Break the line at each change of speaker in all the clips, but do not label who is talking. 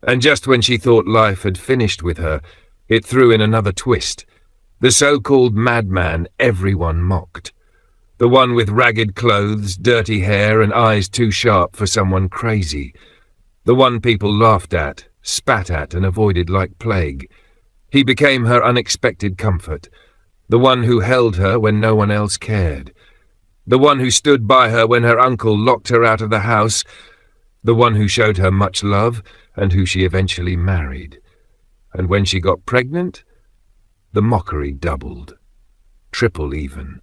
And just when she thought life had finished with her, it threw in another twist. The so-called madman everyone mocked. The one with ragged clothes, dirty hair, and eyes too sharp for someone crazy. The one people laughed at, spat at, and avoided like plague. He became her unexpected comfort. The one who held her when no one else cared. The one who stood by her when her uncle locked her out of the house. The one who showed her much love and who she eventually married. And when she got pregnant, the mockery doubled. Triple even.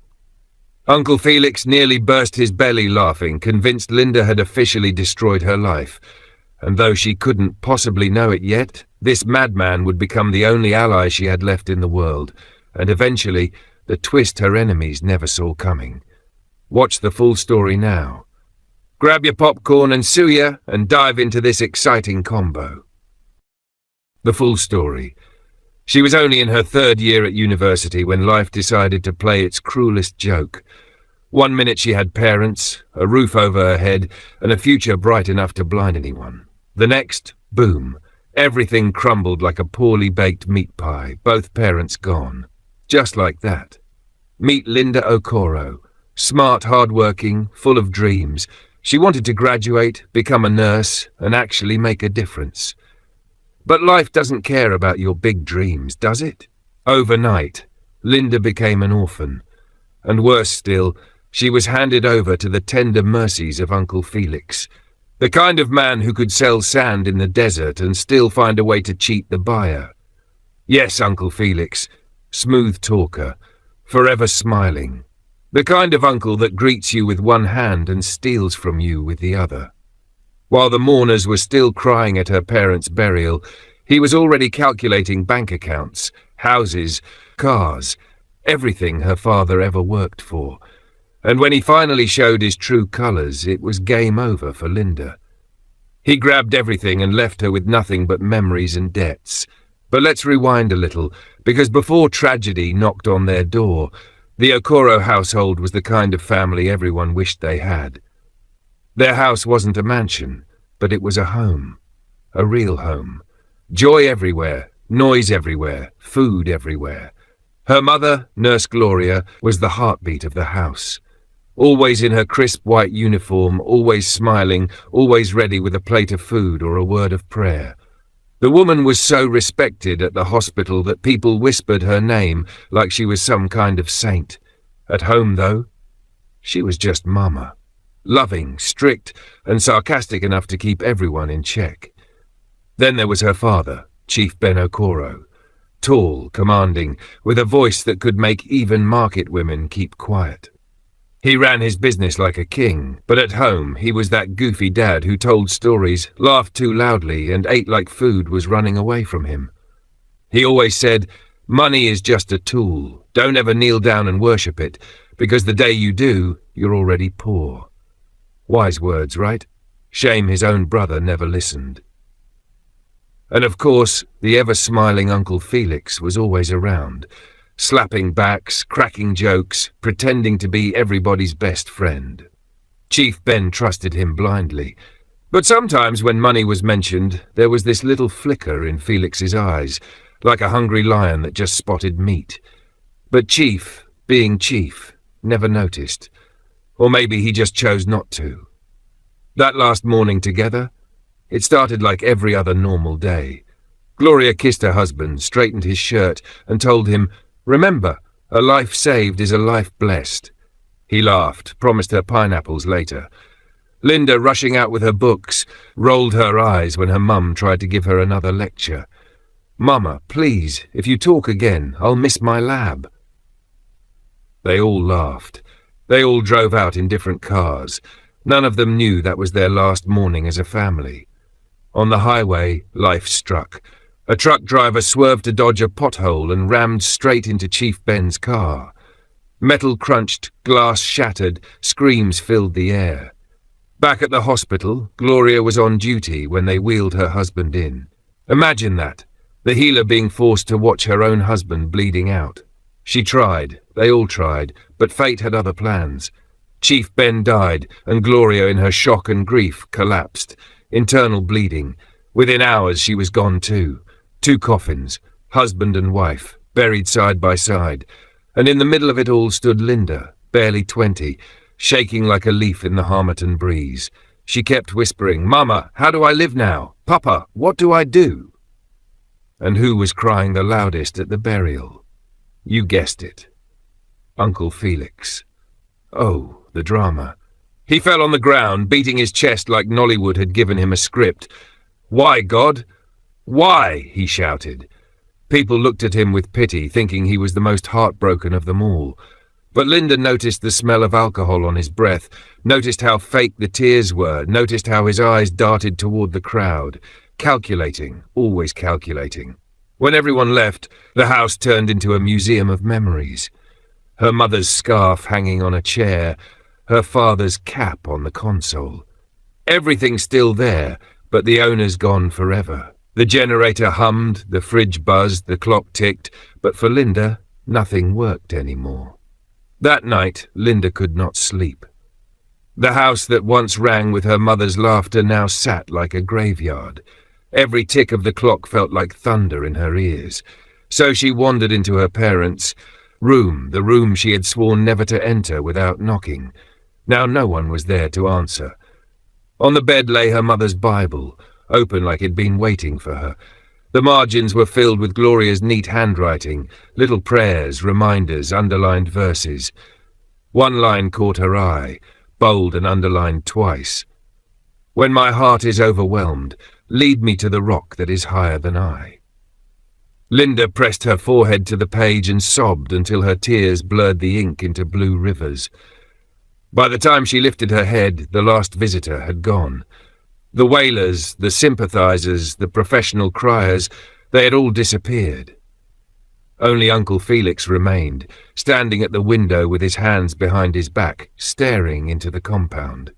Uncle Felix nearly burst his belly laughing, convinced Linda had officially destroyed her life. And though she couldn't possibly know it yet, this madman would become the only ally she had left in the world, and eventually the twist her enemies never saw coming. Watch the full story now. Grab your popcorn and suya and dive into this exciting combo. The full story. She was only in her 3rd year at university when life decided to play its cruelest joke. One minute she had parents, a roof over her head, and a future bright enough to blind anyone. The next, boom, everything crumbled like a poorly baked meat pie, both parents gone. Just like that. Meet Linda Okoro, smart, hard-working, full of dreams. She wanted to graduate, become a nurse, and actually make a difference. But life doesn't care about your big dreams, does it? Overnight, Linda became an orphan. And worse still, she was handed over to the tender mercies of Uncle Felix, the kind of man who could sell sand in the desert and still find a way to cheat the buyer. Yes, Uncle Felix, smooth talker, forever smiling. The kind of uncle that greets you with one hand and steals from you with the other. While the mourners were still crying at her parents' burial, he was already calculating bank accounts, houses, cars, everything her father ever worked for. And when he finally showed his true colours, it was game over for Linda. He grabbed everything and left her with nothing but memories and debts. But let's rewind a little, because before tragedy knocked on their door, the Okoro household was the kind of family everyone wished they had. Their house wasn't a mansion, but it was a home. A real home. Joy everywhere, noise everywhere, food everywhere. Her mother, Nurse Gloria, was the heartbeat of the house. Always in her crisp white uniform, always smiling, always ready with a plate of food or a word of prayer. The woman was so respected at the hospital that people whispered her name like she was some kind of saint. At home, though, she was just Mama. Loving, strict, and sarcastic enough to keep everyone in check. Then there was her father, Chief Ben Okoro. Tall, commanding, with a voice that could make even market women keep quiet. He ran his business like a king, but at home he was that goofy dad who told stories, laughed too loudly, and ate like food was running away from him. He always said, "Money is just a tool. Don't ever kneel down and worship it, because the day you do, you're already poor." Wise words, right? Shame his own brother never listened. And of course, the ever-smiling Uncle Felix was always around, slapping backs, cracking jokes, pretending to be everybody's best friend. Chief Ben trusted him blindly, but sometimes when money was mentioned, there was this little flicker in Felix's eyes, like a hungry lion that just spotted meat. But Chief, being Chief, never noticed. Or maybe he just chose not to. That last morning together, it started like every other normal day. Gloria kissed her husband, straightened his shirt, and told him, "Remember, a life saved is a life blessed." He laughed, promised her pineapples later. Linda, rushing out with her books, rolled her eyes when her mum tried to give her another lecture. "Mama, please, if you talk again, I'll miss my lab." They all laughed. They all drove out in different cars. None of them knew that was their last morning as a family. On the highway, life struck. A truck driver swerved to dodge a pothole and rammed straight into Chief Ben's car. Metal crunched, glass shattered, screams filled the air. Back at the hospital, Gloria was on duty when they wheeled her husband in. Imagine that, the healer being forced to watch her own husband bleeding out. She tried, they all tried, but fate had other plans. Chief Ben died, and Gloria, in her shock and grief, collapsed. Internal bleeding. Within hours she was gone too. 2 coffins, husband and wife, buried side by side, and in the middle of it all stood Linda, barely 20, shaking like a leaf in the Harmattan breeze. She kept whispering, "Mama, how do I live now? Papa, what do I do?" And who was crying the loudest at the burial? You guessed it. Uncle Felix. Oh, the drama. He fell on the ground, beating his chest like Nollywood had given him a script. "Why, God? Why?" he shouted. People looked at him with pity, thinking he was the most heartbroken of them all. But Linda noticed the smell of alcohol on his breath, noticed how fake the tears were, noticed how his eyes darted toward the crowd, calculating, always calculating. When everyone left, the house turned into a museum of memories. Her mother's scarf hanging on a chair, her father's cap on the console. Everything still there, but the owner's gone forever. The generator hummed, the fridge buzzed, the clock ticked, but for Linda, nothing worked anymore. That night, Linda could not sleep. The house that once rang with her mother's laughter now sat like a graveyard. Every tick of the clock felt like thunder in her ears. So she wandered into her parents' room, the room she had sworn never to enter without knocking. Now no one was there to answer. On the bed lay her mother's Bible, open like it'd been waiting for her. The margins were filled with Gloria's neat handwriting, little prayers, reminders, underlined verses. One line caught her eye, bold and underlined twice. "When my heart is overwhelmed, lead me to the rock that is higher than I." Linda pressed her forehead to the page and sobbed until her tears blurred the ink into blue rivers. By the time she lifted her head, the last visitor had gone. The wailers, the sympathizers, the professional criers, they had all disappeared. Only Uncle Felix remained, standing at the window with his hands behind his back, staring into the compound.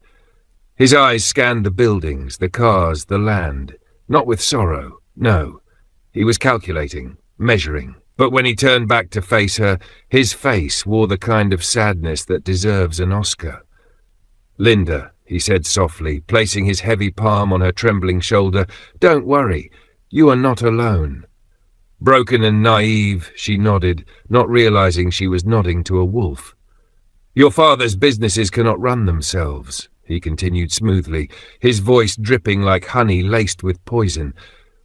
His eyes scanned the buildings, the cars, the land, not with sorrow, no. He was calculating, measuring. But when he turned back to face her, his face wore the kind of sadness that deserves an Oscar. "Linda," he said softly, placing his heavy palm on her trembling shoulder, "don't worry, you are not alone." Broken and naive, she nodded, not realizing she was nodding to a wolf. "Your father's businesses cannot run themselves," he continued smoothly, his voice dripping like honey laced with poison.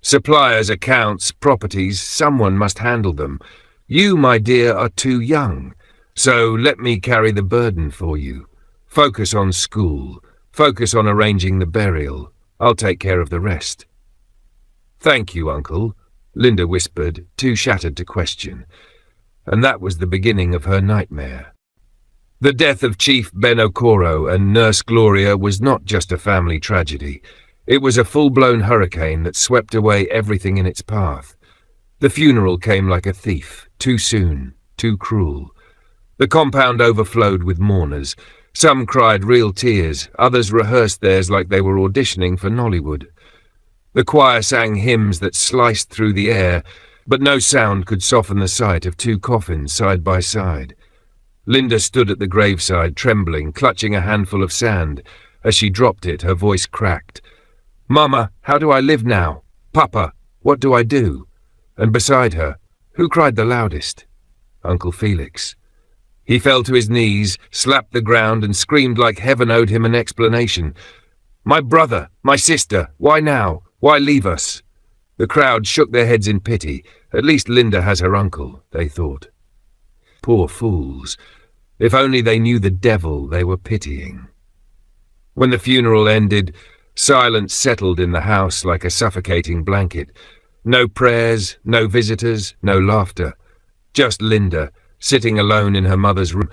"Suppliers, accounts, properties, someone must handle them. You, my dear, are too young, so let me carry the burden for you. Focus on school. Focus on arranging the burial. I'll take care of the rest." "Thank you, Uncle," Linda whispered, too shattered to question. And that was the beginning of her nightmare. The death of Chief Ben Okoro and Nurse Gloria was not just a family tragedy. It was a full-blown hurricane that swept away everything in its path. The funeral came like a thief, too soon, too cruel. The compound overflowed with mourners. Some cried real tears, others rehearsed theirs like they were auditioning for Nollywood. The choir sang hymns that sliced through the air, but no sound could soften the sight of 2 coffins side by side. Linda stood at the graveside, trembling, clutching a handful of sand. As she dropped it, her voice cracked. "Mama, how do I live now? Papa, what do I do?" And beside her, who cried the loudest? Uncle Felix. He fell to his knees, slapped the ground, and screamed like heaven owed him an explanation. "My brother, my sister, why now? Why leave us?" The crowd shook their heads in pity. At least Linda has her uncle, they thought. Poor fools. If only they knew the devil they were pitying. When the funeral ended, silence settled in the house like a suffocating blanket. No prayers, no visitors, no laughter. Just Linda, sitting alone in her mother's room,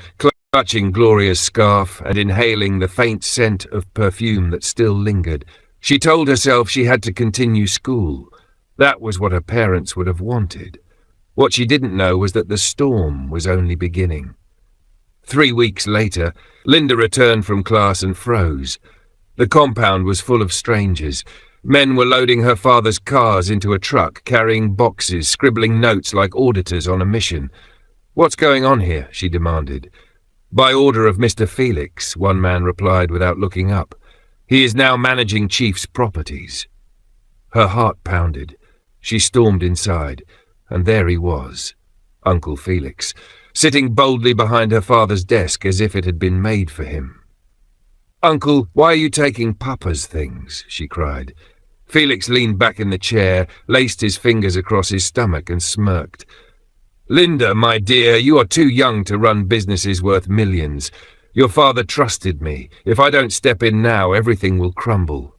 clutching Gloria's scarf and inhaling the faint scent of perfume that still lingered. She told herself she had to continue school. That was what her parents would have wanted. What she didn't know was that the storm was only beginning. 3 weeks later, Linda returned from class and froze. The compound was full of strangers. Men were loading her father's cars into a truck, carrying boxes, scribbling notes like auditors on a mission. "What's going on here?" she demanded. "By order of Mr. Felix," one man replied without looking up. "He is now managing Chief's properties." Her heart pounded. She stormed inside, and there he was, Uncle Felix, sitting boldly behind her father's desk as if it had been made for him. "Uncle, why are you taking Papa's things?" she cried. Felix leaned back in the chair, laced his fingers across his stomach and smirked. "Linda, my dear, you are too young to run businesses worth millions. Your father trusted me. If I don't step in now, everything will crumble."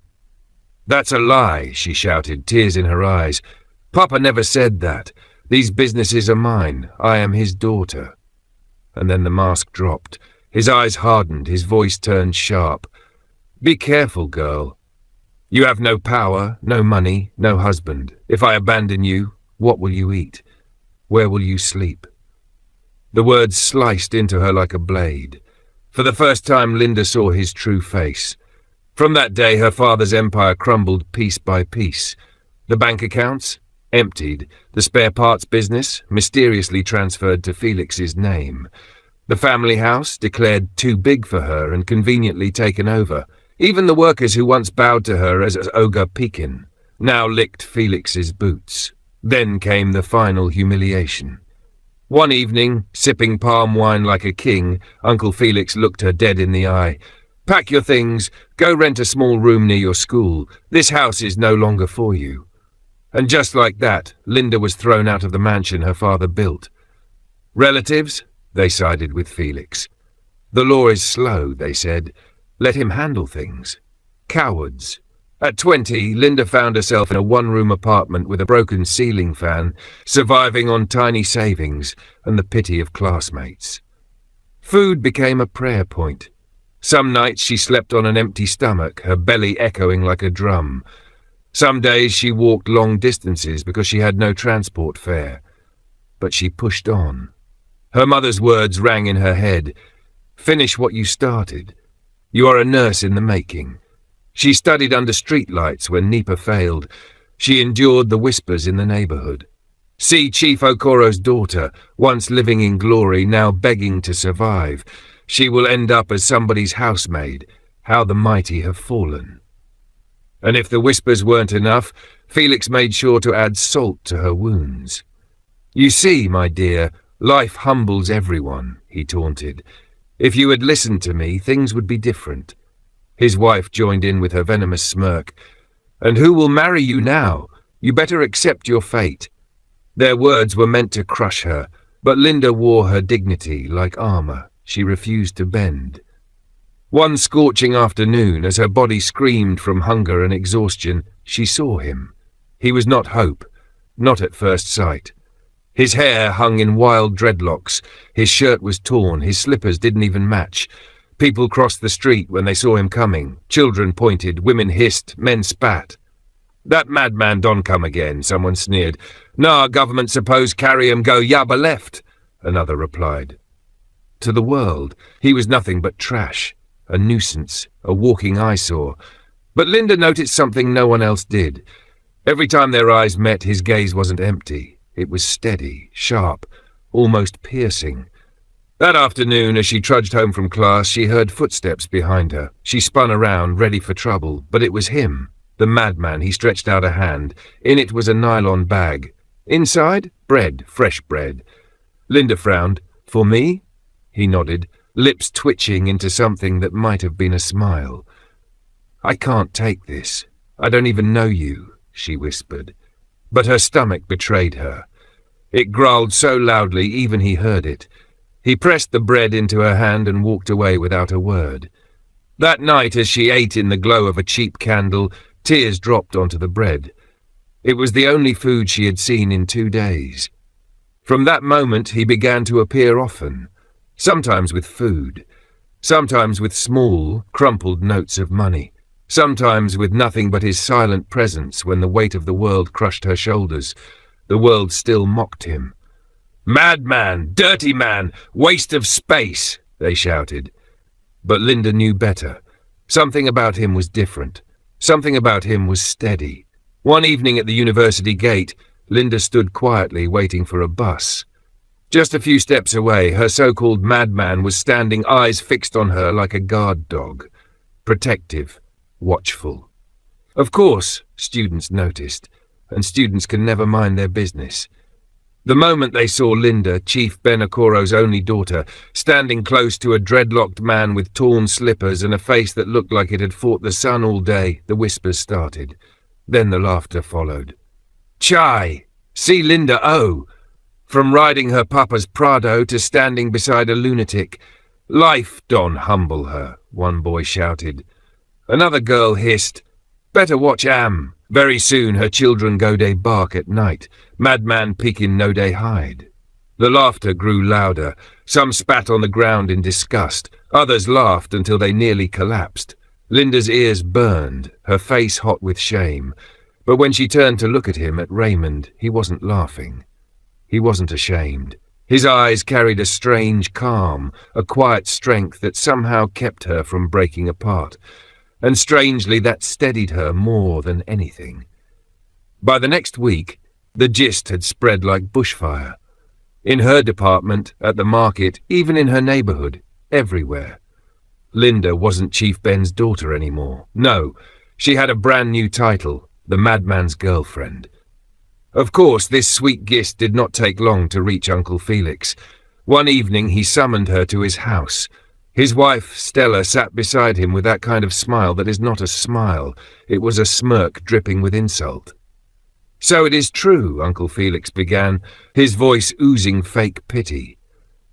"That's a lie," she shouted, tears in her eyes. "Papa never said that. These businesses are mine. I am his daughter." And then the mask dropped. His eyes hardened, his voice turned sharp. "Be careful, girl. You have no power, no money, no husband. If I abandon you, what will you eat? Where will you sleep?" The words sliced into her like a blade. For the first time, Linda saw his true face. From that day, her father's empire crumbled piece by piece. The bank accounts? Emptied. The spare parts business? Mysteriously transferred to Felix's name. The family house? Declared too big for her and conveniently taken over. Even the workers who once bowed to her as Ogre Pekin now licked Felix's boots. Then came the final humiliation. One evening, sipping palm wine like a king, Uncle Felix looked her dead in the eye. "Pack your things. Go rent a small room near your school. This house is no longer for you." And just like that, Linda was thrown out of the mansion her father built. Relatives? They sided with Felix. The law is slow, they said. Let him handle things. Cowards. At 20, Linda found herself in a one-room apartment with a broken ceiling fan, surviving on tiny savings and the pity of classmates. Food became a prayer point. Some nights she slept on an empty stomach, her belly echoing like a drum. Some days she walked long distances because she had no transport fare. But she pushed on. Her mother's words rang in her head. "Finish what you started. You are a nurse in the making." She studied under streetlights when NEPA failed. She endured the whispers in the neighborhood. See Chief Okoro's daughter, once living in glory, now begging to survive. She will end up as somebody's housemaid. How the mighty have fallen. And if the whispers weren't enough, Felix made sure to add salt to her wounds. "You see, my dear, life humbles everyone," he taunted. "If you had listened to me, things would be different." His wife joined in with her venomous smirk. "And who will marry you now? You better accept your fate." Their words were meant to crush her, but Linda wore her dignity like armor. She refused to bend. One scorching afternoon, as her body screamed from hunger and exhaustion, she saw him. He was not Hope, not at first sight. His hair hung in wild dreadlocks, his shirt was torn, his slippers didn't even match. People crossed the street when they saw him coming. Children pointed, women hissed, men spat. "That madman don't come again," someone sneered. "Nah, government suppose carry him go yabba left," another replied. To the world, he was nothing but trash, a nuisance, a walking eyesore. But Linda noticed something no one else did. Every time their eyes met, his gaze wasn't empty. It was steady, sharp, almost piercing. That afternoon, as she trudged home from class, she heard footsteps behind her. She spun around, ready for trouble, but it was him, the madman. He stretched out a hand. In it was a nylon bag. Inside, bread, fresh bread. Linda frowned. "For me?" He nodded, lips twitching into something that might have been a smile. "I can't take this. I don't even know you," she whispered. But her stomach betrayed her. It growled so loudly even he heard it. He pressed the bread into her hand and walked away without a word. That night, as she ate in the glow of a cheap candle, tears dropped onto the bread. It was the only food she had seen in 2 days. From that moment, he began to appear often, sometimes with food, sometimes with small, crumpled notes of money, sometimes with nothing but his silent presence when the weight of the world crushed her shoulders. The world still mocked him. "Madman! Dirty man! Waste of space!" they shouted. But Linda knew better. Something about him was different. Something about him was steady. One evening at the university gate, Linda stood quietly waiting for a bus. Just a few steps away, her so-called madman was standing, eyes fixed on her like a guard dog. Protective, watchful. Of course, students noticed, and students can never mind their business. The moment they saw Linda, Chief Benacoro's only daughter, standing close to a dreadlocked man with torn slippers and a face that looked like it had fought the sun all day, the whispers started. Then the laughter followed. "Chai! See Linda O! From riding her papa's Prado to standing beside a lunatic. Life don't humble her," one boy shouted. Another girl hissed, "Better watch Am. Very soon her children go dey bark at night. Madman peekin' no dey hide." The laughter grew louder. Some spat on the ground in disgust. Others laughed until they nearly collapsed. Linda's ears burned, her face hot with shame. But when she turned to look at him, at Raymond, he wasn't laughing. He wasn't ashamed. His eyes carried a strange calm, a quiet strength that somehow kept her from breaking apart. And strangely, that steadied her more than anything. By the next week, the gist had spread like bushfire. In her department, at the market, even in her neighborhood, everywhere. Linda wasn't Chief Ben's daughter anymore. No, she had a brand new title, the Madman's girlfriend. Of course, this sweet gist did not take long to reach Uncle Felix. One evening he summoned her to his house. His wife, Stella, sat beside him with that kind of smile that is not a smile. It was a smirk dripping with insult. "So it is true," Uncle Felix began, his voice oozing fake pity.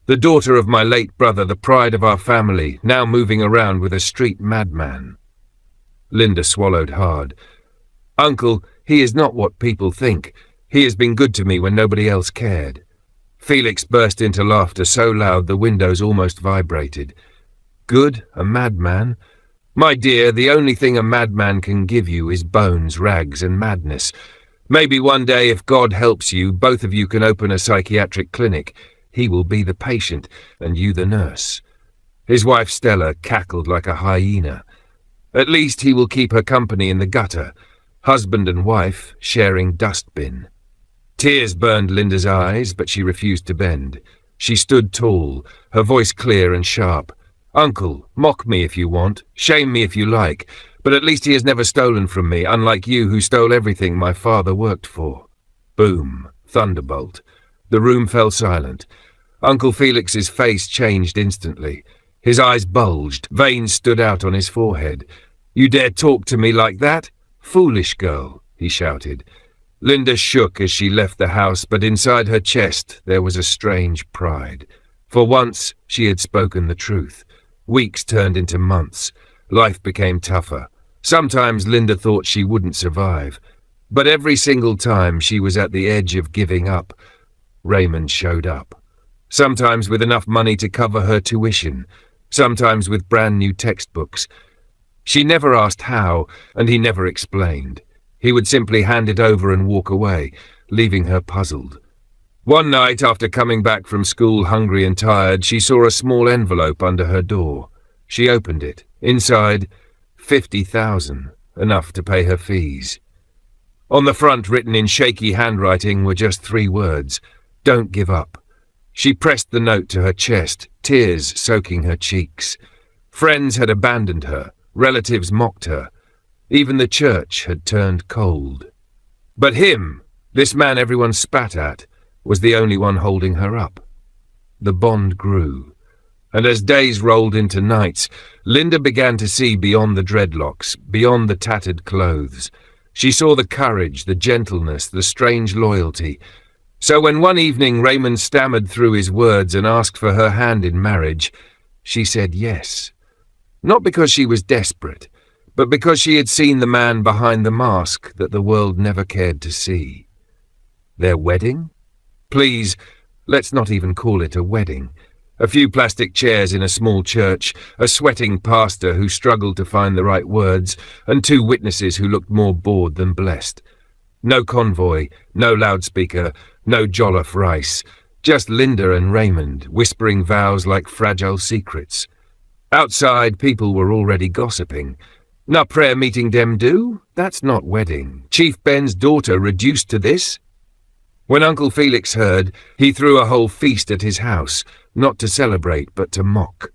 "The daughter of my late brother, the pride of our family, now moving around with a street madman." Linda swallowed hard. "Uncle, he is not what people think. He has been good to me when nobody else cared." Felix burst into laughter so loud the windows almost vibrated. "Good? A madman? My dear, the only thing a madman can give you is bones, rags, and madness. Maybe one day, if God helps you, both of you can open a psychiatric clinic. He will be the patient, and you the nurse." His wife Stella cackled like a hyena. "At least he will keep her company in the gutter. Husband and wife sharing dustbin." Tears burned Linda's eyes, but she refused to bend. She stood tall, her voice clear and sharp. "Uncle, mock me if you want, shame me if you like, but at least he has never stolen from me, unlike you who stole everything my father worked for." Boom. Thunderbolt. The room fell silent. Uncle Felix's face changed instantly. His eyes bulged, veins stood out on his forehead. "You dare talk to me like that? Foolish girl," he shouted. Linda shook as she left the house, but inside her chest there was a strange pride. For once she had spoken the truth. Weeks turned into months. Life became tougher. Sometimes Linda thought she wouldn't survive. But every single time she was at the edge of giving up, Raymond showed up. Sometimes with enough money to cover her tuition. Sometimes with brand new textbooks. She never asked how, and he never explained. He would simply hand it over and walk away, leaving her puzzled. One night, after coming back from school hungry and tired, she saw a small envelope under her door. She opened it. Inside, 50,000, enough to pay her fees. On the front, written in shaky handwriting, were just 3 words: "Don't give up." She pressed the note to her chest, tears soaking her cheeks. Friends had abandoned her. Relatives mocked her. Even the church had turned cold. But him, this man everyone spat at, was the only one holding her up. The bond grew, and as days rolled into nights, Linda began to see beyond the dreadlocks, beyond the tattered clothes. She saw the courage, the gentleness, the strange loyalty. So when one evening Raymond stammered through his words and asked for her hand in marriage, she said yes. Not because she was desperate, but because she had seen the man behind the mask that the world never cared to see. Their wedding? Please, let's not even call it a wedding. A few plastic chairs in a small church, a sweating pastor who struggled to find the right words, and 2 witnesses who looked more bored than blessed. No convoy, no loudspeaker, no jollof rice, just Linda and Raymond, whispering vows like fragile secrets. Outside, people were already gossiping. "Na prayer meeting dem do? That's not wedding. Chief Ben's daughter reduced to this?" When Uncle Felix heard, he threw a whole feast at his house, not to celebrate, but to mock.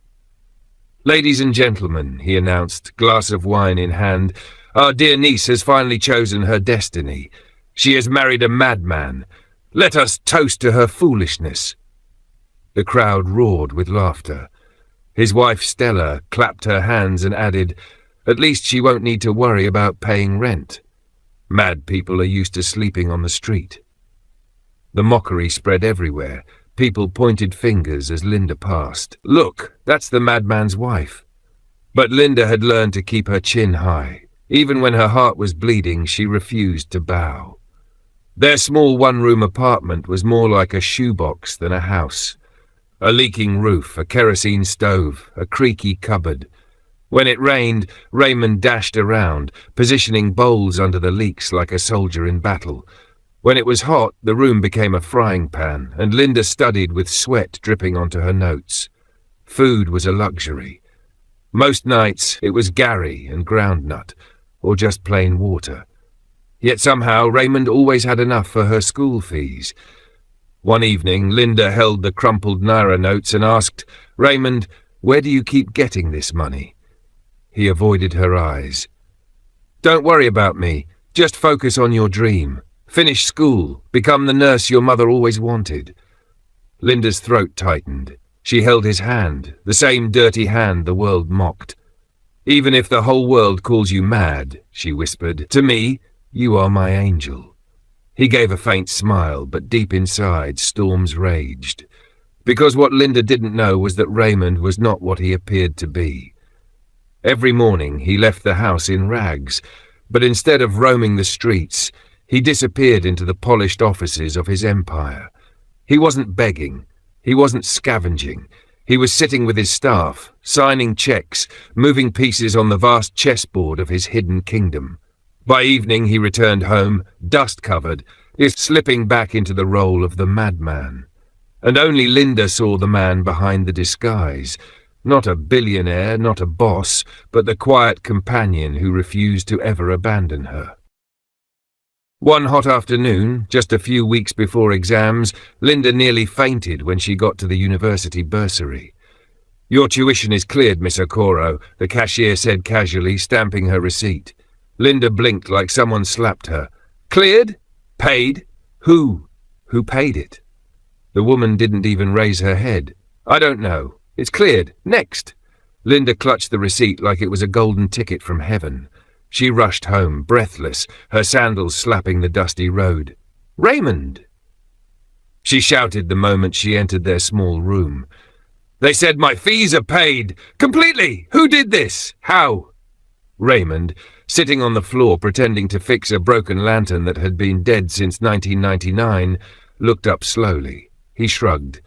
"Ladies and gentlemen," he announced, glass of wine in hand, Our dear niece has finally chosen her destiny. She has married a madman. Let us toast to her foolishness." The crowd roared with laughter. His wife Stella clapped her hands and added, "At least she won't need to worry about paying rent. Mad people are used to sleeping on the street." The mockery spread everywhere. People pointed fingers as Linda passed. "Look, that's the madman's wife." But Linda had learned to keep her chin high. Even when her heart was bleeding, she refused to bow. Their small one-room apartment was more like a shoebox than a house. A leaking roof, a kerosene stove, a creaky cupboard. When it rained, Raymond dashed around, positioning bowls under the leaks like a soldier in battle. When it was hot, the room became a frying pan, and Linda studied with sweat dripping onto her notes. Food was a luxury. Most nights it was Gary and groundnut, or just plain water. Yet somehow Raymond always had enough for her school fees. One evening, Linda held the crumpled naira notes and asked, "Raymond, where do you keep getting this money?" He avoided her eyes. "Don't worry about me. Just focus on your dream. Finish school. Become the nurse your mother always wanted." Linda's throat tightened. She held his hand, the same dirty hand the world mocked. "Even if the whole world calls you mad," she whispered, "to me, you are my angel." He gave a faint smile, but deep inside, storms raged. Because what Linda didn't know was that Raymond was not what he appeared to be. Every morning he left the house in rags, but instead of roaming the streets, he disappeared into the polished offices of his empire. He wasn't begging. He wasn't scavenging. He was sitting with his staff, signing checks, moving pieces on the vast chessboard of his hidden kingdom. By evening he returned home, dust-covered, slipping back into the role of the madman. And only Linda saw the man behind the disguise. Not a billionaire, not a boss, but the quiet companion who refused to ever abandon her. One hot afternoon, just a few weeks before exams, Linda nearly fainted when she got to the university bursary. "Your tuition is cleared, Miss Okoro," the cashier said casually, stamping her receipt. Linda blinked like someone slapped her. "Cleared? Paid? Who? Who paid it?" The woman didn't even raise her head. "I don't know. It's cleared. Next." Linda clutched the receipt like it was a golden ticket from heaven. She rushed home, breathless, her sandals slapping the dusty road. "Raymond!" She shouted the moment she entered their small room. "They said my fees are paid. Completely! Who did this? How?" Raymond, sitting on the floor pretending to fix a broken lantern that had been dead since 1999, looked up slowly. He shrugged.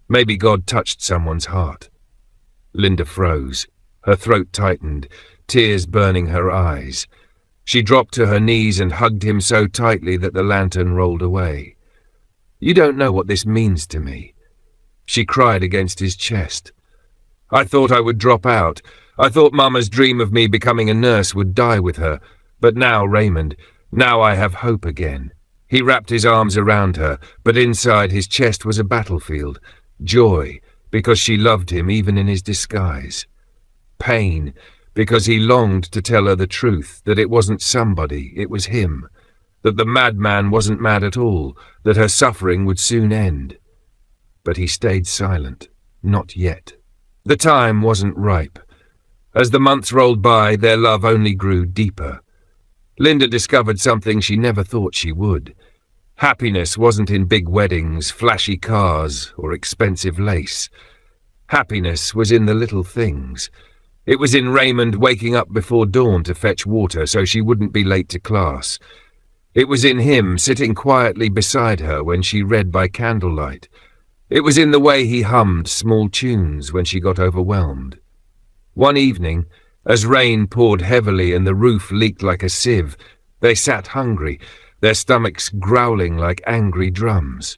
Maybe God touched someone's heart. Linda froze. Her throat tightened, tears burning her eyes. She dropped to her knees and hugged him so tightly that the lantern rolled away. "You don't know what this means to me." She cried against his chest. "I thought I would drop out. I thought Mama's dream of me becoming a nurse would die with her. But now, Raymond, now I have hope again." He wrapped his arms around her, but inside his chest was a battlefield. Joy, because she loved him even in his disguise. Pain, because he longed to tell her the truth, that it wasn't somebody, it was him. That the madman wasn't mad at all, that her suffering would soon end. But he stayed silent. Not yet. The time wasn't ripe. As the months rolled by, their love only grew deeper. Linda discovered something she never thought she would. Happiness wasn't in big weddings, flashy cars, or expensive lace. Happiness was in the little things. It was in Raymond waking up before dawn to fetch water so she wouldn't be late to class. It was in him sitting quietly beside her when she read by candlelight. It was in the way he hummed small tunes when she got overwhelmed. One evening, as rain poured heavily and the roof leaked like a sieve, they sat hungry, their stomachs growling like angry drums.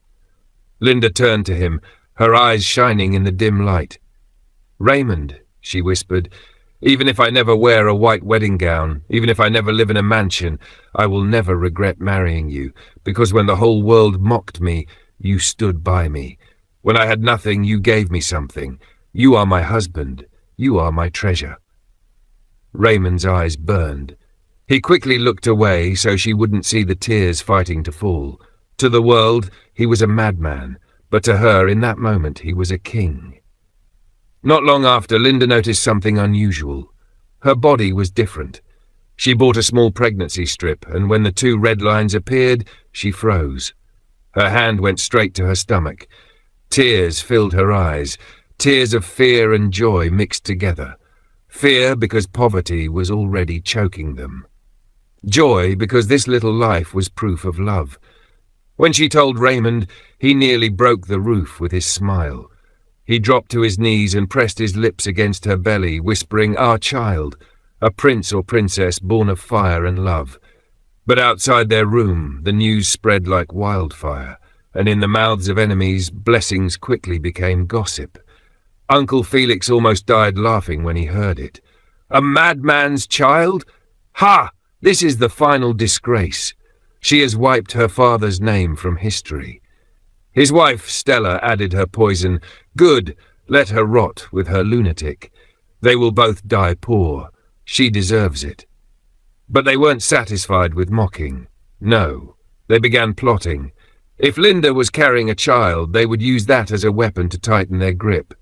Linda turned to him, her eyes shining in the dim light. "Raymond," she whispered, "even if I never wear a white wedding gown, even if I never live in a mansion, I will never regret marrying you, because when the whole world mocked me, you stood by me. When I had nothing, you gave me something. You are my husband. You are my treasure." Raymond's eyes burned. He quickly looked away so she wouldn't see the tears fighting to fall. To the world, he was a madman, but to her, in that moment, he was a king. Not long after, Linda noticed something unusual. Her body was different. She bought a small pregnancy strip, and when the 2 red lines appeared, she froze. Her hand went straight to her stomach. Tears filled her eyes, tears of fear and joy mixed together. Fear because poverty was already choking them. Joy because this little life was proof of love. When she told Raymond, he nearly broke the roof with his smile. He dropped to his knees and pressed his lips against her belly, whispering, "Our child, a prince or princess born of fire and love." But outside their room, the news spread like wildfire, and in the mouths of enemies, blessings quickly became gossip. Uncle Felix almost died laughing when he heard it. A madman's child? Ha! This is the final disgrace. She has wiped her father's name from history. His wife, Stella, added her poison. Good, let her rot with her lunatic. They will both die poor. She deserves it. But they weren't satisfied with mocking. No, they began plotting. If Linda was carrying a child, they would use that as a weapon to tighten their grip.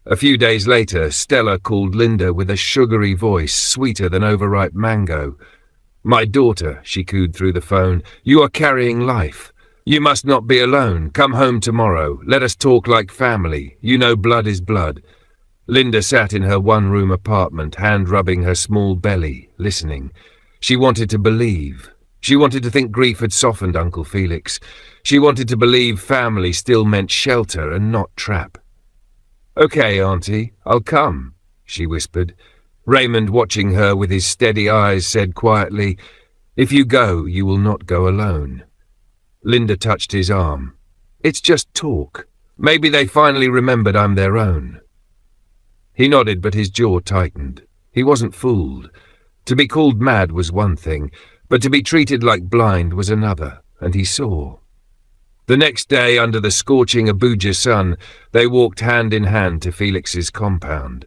A few days later, Stella called Linda with a sugary voice, sweeter than overripe mango. "My daughter," she cooed through the phone, "you are carrying life. You must not be alone. Come home tomorrow. Let us talk like family. You know blood is blood." Linda sat in her 1-room apartment, hand-rubbing her small belly, listening. She wanted to believe. She wanted to think grief had softened Uncle Felix. She wanted to believe family still meant shelter and not trap. "Okay, Auntie, I'll come," she whispered. Raymond, watching her with his steady eyes, said quietly, "If you go, you will not go alone." Linda touched his arm. "It's just talk. Maybe they finally remembered I'm their own." He nodded, but his jaw tightened. He wasn't fooled. To be called mad was one thing, but to be treated like blind was another, and he saw. The next day, under the scorching Abuja sun, they walked hand in hand to Felix's compound.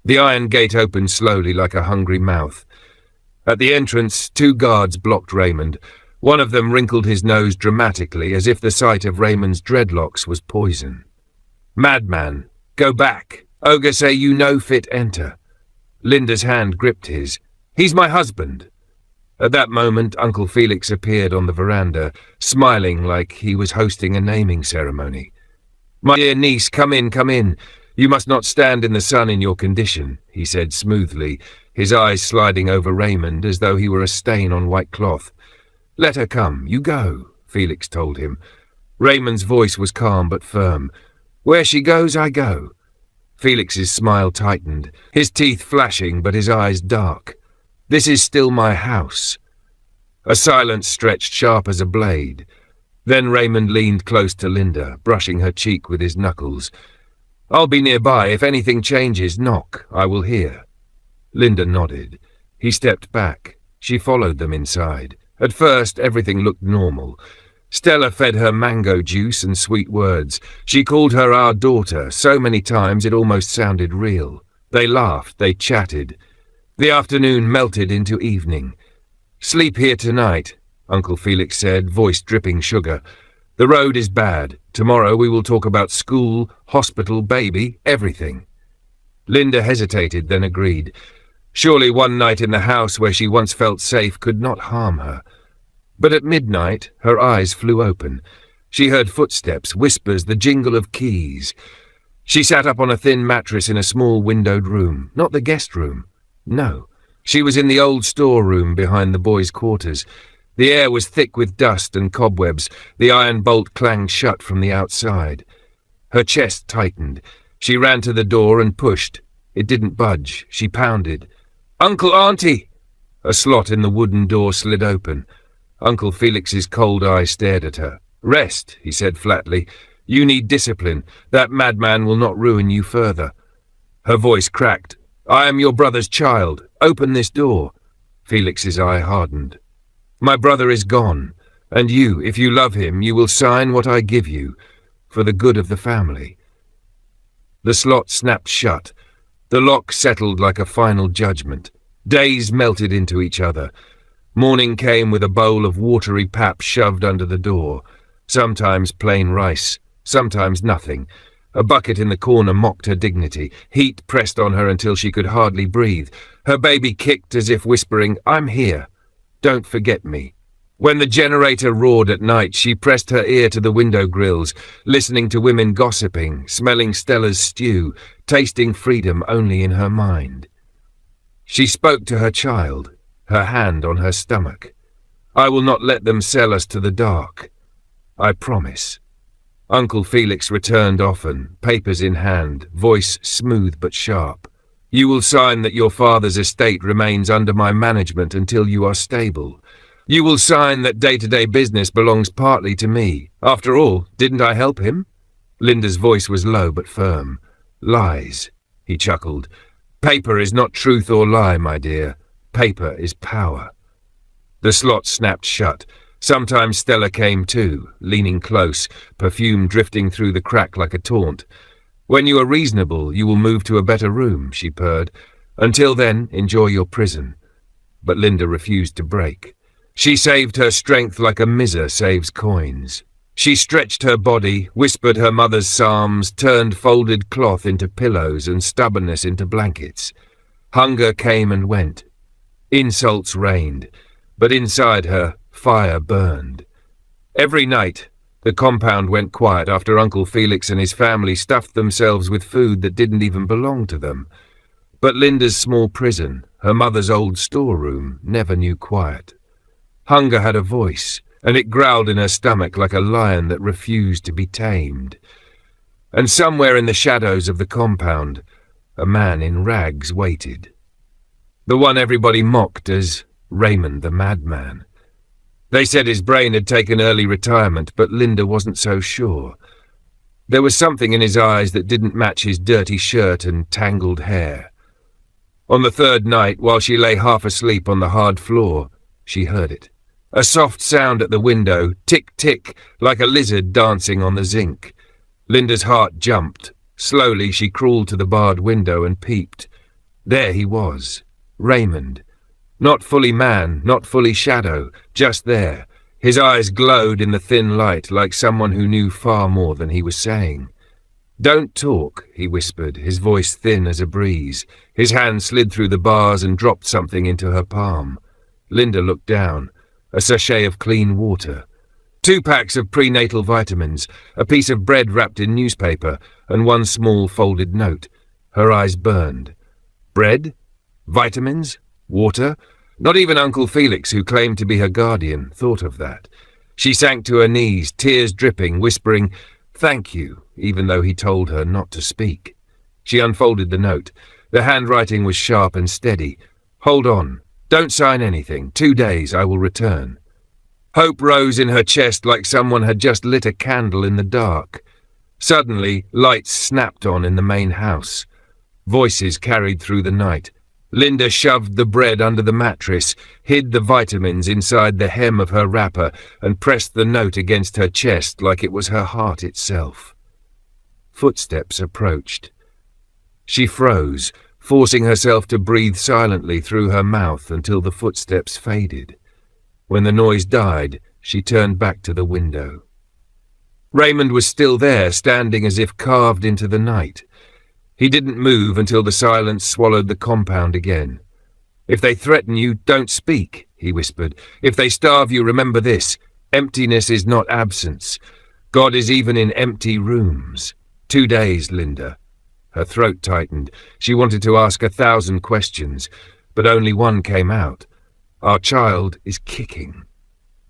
The iron gate opened slowly like a hungry mouth. At the entrance, 2 guards blocked Raymond. One of them wrinkled his nose dramatically, as if the sight of Raymond's dreadlocks was poison. "Madman, go back. Ogre say you no fit enter." Linda's hand gripped his. "He's my husband." At that moment, Uncle Felix appeared on the veranda, smiling like he was hosting a naming ceremony. "My dear niece, come in, come in. You must not stand in the sun in your condition," he said smoothly, his eyes sliding over Raymond as though he were a stain on white cloth. "Let her come. You go," Felix told him. Raymond's voice was calm but firm. "Where she goes, I go." Felix's smile tightened, his teeth flashing but his eyes dark. "This is still my house." A silence stretched sharp as a blade. Then Raymond leaned close to Linda, brushing her cheek with his knuckles. "I'll be nearby. If anything changes, knock. I will hear." Linda nodded. He stepped back. She followed them inside. At first, everything looked normal. Stella fed her mango juice and sweet words. She called her our daughter so many times it almost sounded real. They laughed, they chatted. The afternoon melted into evening. "Sleep here tonight," Uncle Felix said, voice dripping sugar. "The road is bad. Tomorrow we will talk about school, hospital, baby, everything." Linda hesitated, then agreed. Surely one night in the house where she once felt safe could not harm her. But at midnight, her eyes flew open. She heard footsteps, whispers, the jingle of keys. She sat up on a thin mattress in a small windowed room, not the guest room. No, she was in the old storeroom behind the boys' quarters. The air was thick with dust and cobwebs. The iron bolt clanged shut from the outside. Her chest tightened. She ran to the door and pushed. It didn't budge. She pounded. "Uncle, Auntie!" A slot in the wooden door slid open. Uncle Felix's cold eye stared at her. "Rest," he said flatly. "You need discipline. That madman will not ruin you further." Her voice cracked. "I am your brother's child. Open this door." Felix's eye hardened. "My brother is gone, and you, if you love him, you will sign what I give you, for the good of the family." The slot snapped shut. The lock settled like a final judgment. Days melted into each other. Morning came with a bowl of watery pap shoved under the door. Sometimes plain rice, sometimes nothing. A bucket in the corner mocked her dignity. Heat pressed on her until she could hardly breathe. Her baby kicked as if whispering, "I'm here. Don't forget me." When the generator roared at night, she pressed her ear to the window grills, listening to women gossiping, smelling Stella's stew, tasting freedom only in her mind. She spoke to her child, her hand on her stomach. "I will not let them sell us to the dark. I promise." Uncle Felix returned often, papers in hand, voice smooth but sharp. "You will sign that your father's estate remains under my management until you are stable. You will sign that day-to-day business belongs partly to me. After all, didn't I help him?" Linda's voice was low but firm. "Lies," he chuckled. "Paper is not truth or lie, my dear. Paper is power." The slot snapped shut. Sometimes Stella came too, leaning close, perfume drifting through the crack like a taunt. "When you are reasonable, you will move to a better room," she purred. "Until then, enjoy your prison." But Linda refused to break. She saved her strength like a miser saves coins. She stretched her body, whispered her mother's psalms, turned folded cloth into pillows and stubbornness into blankets. Hunger came and went. Insults rained, but inside her, fire burned. Every night, the compound went quiet after Uncle Felix and his family stuffed themselves with food that didn't even belong to them. But Linda's small prison, her mother's old storeroom, never knew quiet. Hunger had a voice, and it growled in her stomach like a lion that refused to be tamed. And somewhere in the shadows of the compound, a man in rags waited. The one everybody mocked as Raymond the Madman. They said his brain had taken early retirement, but Linda wasn't so sure. There was something in his eyes that didn't match his dirty shirt and tangled hair. On the third night, while she lay half asleep on the hard floor, she heard it. A soft sound at the window, tick-tick, like a lizard dancing on the zinc. Linda's heart jumped. Slowly she crawled to the barred window and peeped. There he was, Raymond. Not fully man, not fully shadow, just there. His eyes glowed in the thin light like someone who knew far more than he was saying. "Don't talk," he whispered, his voice thin as a breeze. His hand slid through the bars and dropped something into her palm. Linda looked down. A sachet of clean water. 2 packs of prenatal vitamins, a piece of bread wrapped in newspaper, and 1 small folded note. Her eyes burned. Bread? Vitamins? Water? Not even Uncle Felix, who claimed to be her guardian, thought of that. She sank to her knees, tears dripping, whispering, "Thank you," even though he told her not to speak. She unfolded the note. The handwriting was sharp and steady. "Hold on. Don't sign anything. 2 days, I will return." Hope rose in her chest like someone had just lit a candle in the dark. Suddenly, lights snapped on in the main house. Voices carried through the night. Linda shoved the bread under the mattress, hid the vitamins inside the hem of her wrapper, and pressed the note against her chest like it was her heart itself. Footsteps approached. She froze, forcing herself to breathe silently through her mouth until the footsteps faded. When the noise died, she turned back to the window. Raymond was still there, standing as if carved into the night. He didn't move until the silence swallowed the compound again. "If they threaten you, don't speak," he whispered. "If they starve you, remember this. Emptiness is not absence. God is even in empty rooms. 2 days, Linda." Her throat tightened. She wanted to ask 1,000 questions, but only one came out. "Our child is kicking."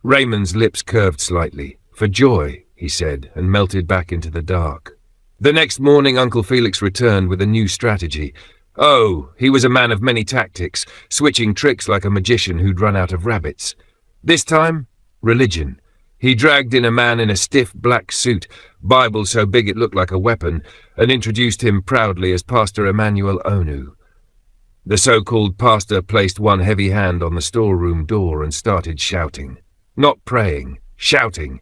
Raymond's lips curved slightly. "For joy," he said, and melted back into the dark. The next morning, Uncle Felix returned with a new strategy. Oh, he was a man of many tactics, switching tricks like a magician who'd run out of rabbits. This time, religion. He dragged in a man in a stiff black suit, Bible so big it looked like a weapon, and introduced him proudly as Pastor Emmanuel Onu. The so-called pastor placed one heavy hand on the storeroom door and started shouting. Not praying, shouting.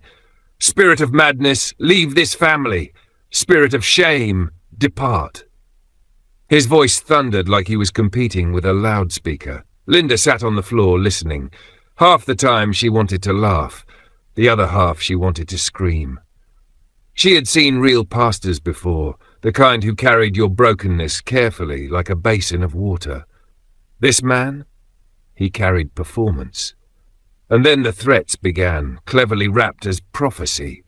"Spirit of madness, leave this family! Spirit of shame, depart!" His voice thundered like he was competing with a loudspeaker. Linda sat on the floor listening. Half the time she wanted to laugh. The other half she wanted to scream. She had seen real pastors before, the kind who carried your brokenness carefully like a basin of water. This man? He carried performance. And then the threats began, cleverly wrapped as prophecy.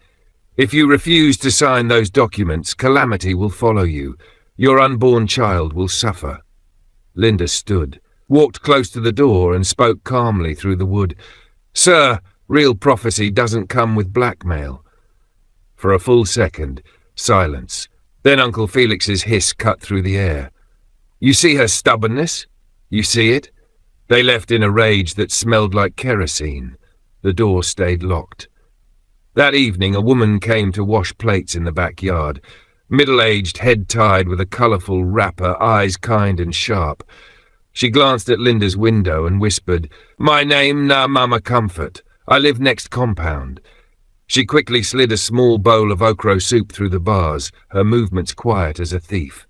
If you refuse to sign those documents, calamity will follow you. Your unborn child will suffer. Linda stood, walked close to the door and spoke calmly through the wood. Sir, real prophecy doesn't come with blackmail. For a full second, silence. Then Uncle Felix's hiss cut through the air. You see her stubbornness? You see it? They left in a rage that smelled like kerosene. The door stayed locked. That evening, a woman came to wash plates in the backyard. Middle-aged, head tied with a colourful wrapper, eyes kind and sharp. She glanced at Linda's window and whispered, My name na Mama Comfort. I live next compound. She quickly slid a small bowl of okra soup through the bars, her movements quiet as a thief.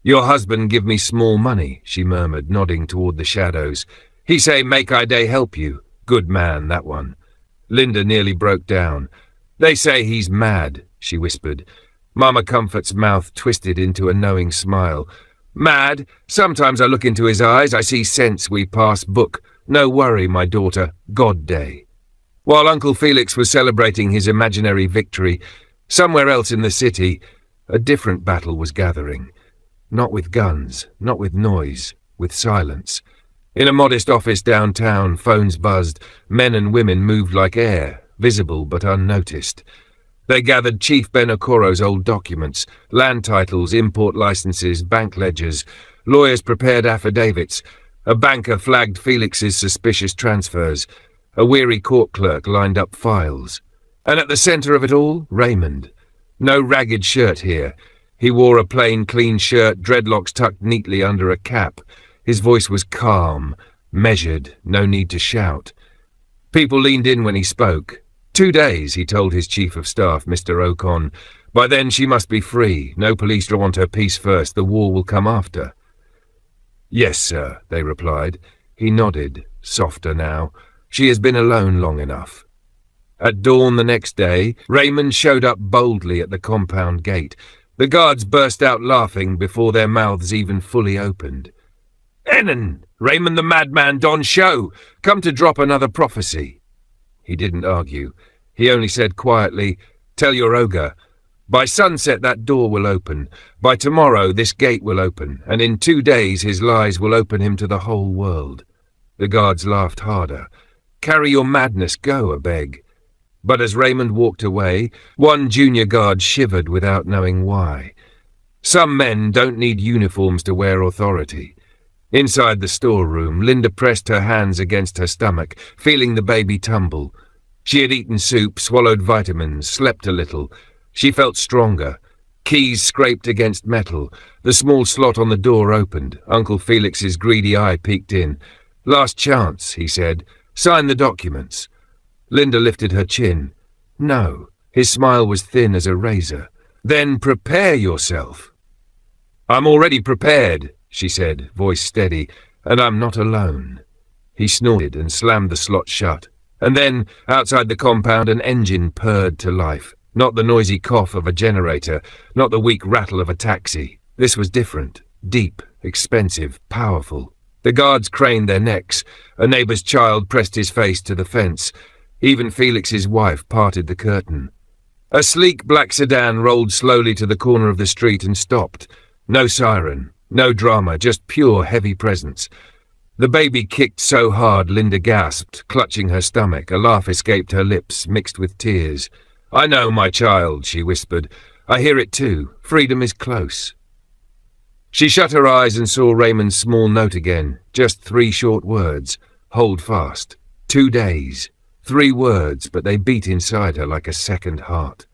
Your husband give me small money, she murmured, nodding toward the shadows. He say make I day help you. Good man, that one. Linda nearly broke down. They say he's mad, she whispered. Mama Comfort's mouth twisted into a knowing smile. Mad? Sometimes I look into his eyes, I see sense we pass book. No worry, my daughter, God day. While Uncle Felix was celebrating his imaginary victory, somewhere else in the city, a different battle was gathering. Not with guns, not with noise, with silence. In a modest office downtown, phones buzzed, men and women moved like air, visible but unnoticed. They gathered Chief Ben Okoro's old documents, land titles, import licenses, bank ledgers. Lawyers prepared affidavits. A banker flagged Felix's suspicious transfers. A weary court clerk lined up files. And at the centre of it all, Raymond. No ragged shirt here. He wore a plain, clean shirt, dreadlocks tucked neatly under a cap. His voice was calm, measured, no need to shout. People leaned in when he spoke. 2 days, he told his chief of staff, Mr. Ocon. By then she must be free. No police want her peace first. The war will come after. Yes, sir, they replied. He nodded, softer now. She has been alone long enough. At dawn the next day, Raymond showed up boldly at the compound gate. The guards burst out laughing before their mouths even fully opened. Enon! Raymond the madman Don Show! Come to drop another prophecy. He didn't argue. He only said quietly, Tell your ogre. By sunset that door will open. By tomorrow this gate will open, and in 2 days his lies will open him to the whole world. The guards laughed harder. Carry your madness, go, I beg. But as Raymond walked away, one junior guard shivered without knowing why. Some men don't need uniforms to wear authority. Inside the storeroom, Linda pressed her hands against her stomach, feeling the baby tumble. She had eaten soup, swallowed vitamins, slept a little. She felt stronger. Keys scraped against metal. The small slot on the door opened. Uncle Felix's greedy eye peeked in. Last chance, he said. Sign the documents. Linda lifted her chin. No. His smile was thin as a razor. Then prepare yourself. I'm already prepared, she said, voice steady, and I'm not alone. He snorted and slammed the slot shut. And then, outside the compound, an engine purred to life. Not the noisy cough of a generator, not the weak rattle of a taxi. This was different, deep, expensive, powerful. The guards craned their necks. A neighbour's child pressed his face to the fence. Even Felix's wife parted the curtain. A sleek black sedan rolled slowly to the corner of the street and stopped. No siren, no drama, just pure heavy presence. The baby kicked so hard Linda gasped, clutching her stomach. A laugh escaped her lips, mixed with tears. I know, my child, she whispered. I hear it too. Freedom is close. She shut her eyes and saw Raymond's small note again. Just 3 short words. Hold fast. 2 days. 3 words, but they beat inside her like a second heart.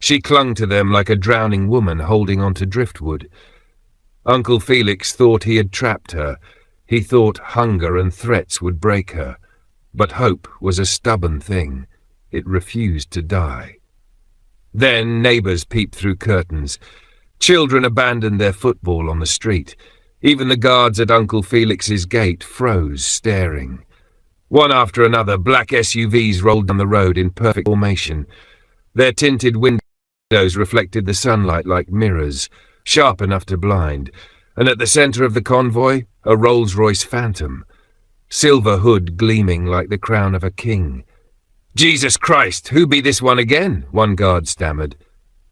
She clung to them like a drowning woman holding on to driftwood. Uncle Felix thought he had trapped her. He thought hunger and threats would break her. But hope was a stubborn thing. It refused to die. Then neighbours peeped through curtains. Children abandoned their football on the street. Even the guards at Uncle Felix's gate froze, staring. One after another, black SUVs rolled down the road in perfect formation. Their tinted windows reflected the sunlight like mirrors, sharp enough to blind, and at the center of the convoy, a Rolls-Royce Phantom, silver hood gleaming like the crown of a king. "Jesus Christ, who be this one again?" one guard stammered.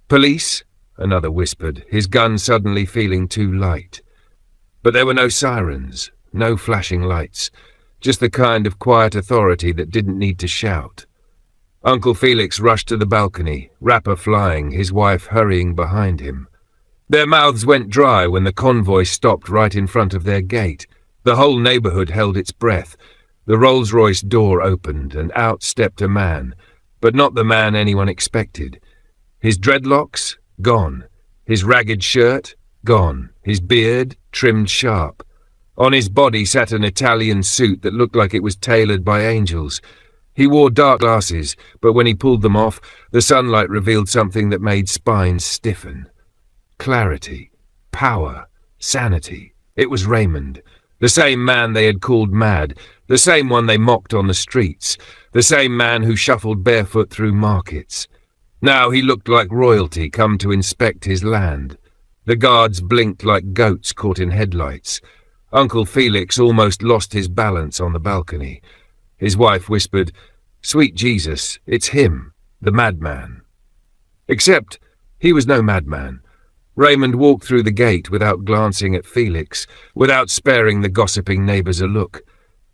"Police?" another whispered, his gun suddenly feeling too light. But there were no sirens, no flashing lights, just the kind of quiet authority that didn't need to shout. Uncle Felix rushed to the balcony, wrapper flying, his wife hurrying behind him. Their mouths went dry when the convoy stopped right in front of their gate. The whole neighborhood held its breath. The Rolls-Royce door opened, and out stepped a man, but not the man anyone expected. His dreadlocks? Gone. His ragged shirt? Gone. His beard? Trimmed sharp. On his body sat an Italian suit that looked like it was tailored by angels. He wore dark glasses, but when he pulled them off, the sunlight revealed something that made spines stiffen. Clarity, power, sanity. It was Raymond, the same man they had called mad, the same one they mocked on the streets, the same man who shuffled barefoot through markets. Now he looked like royalty come to inspect his land. The guards blinked like goats caught in headlights. Uncle Felix almost lost his balance on the balcony. His wife whispered, "Sweet Jesus, it's him, the madman." Except he was no madman. Raymond walked through the gate without glancing at Felix, without sparing the gossiping neighbors a look.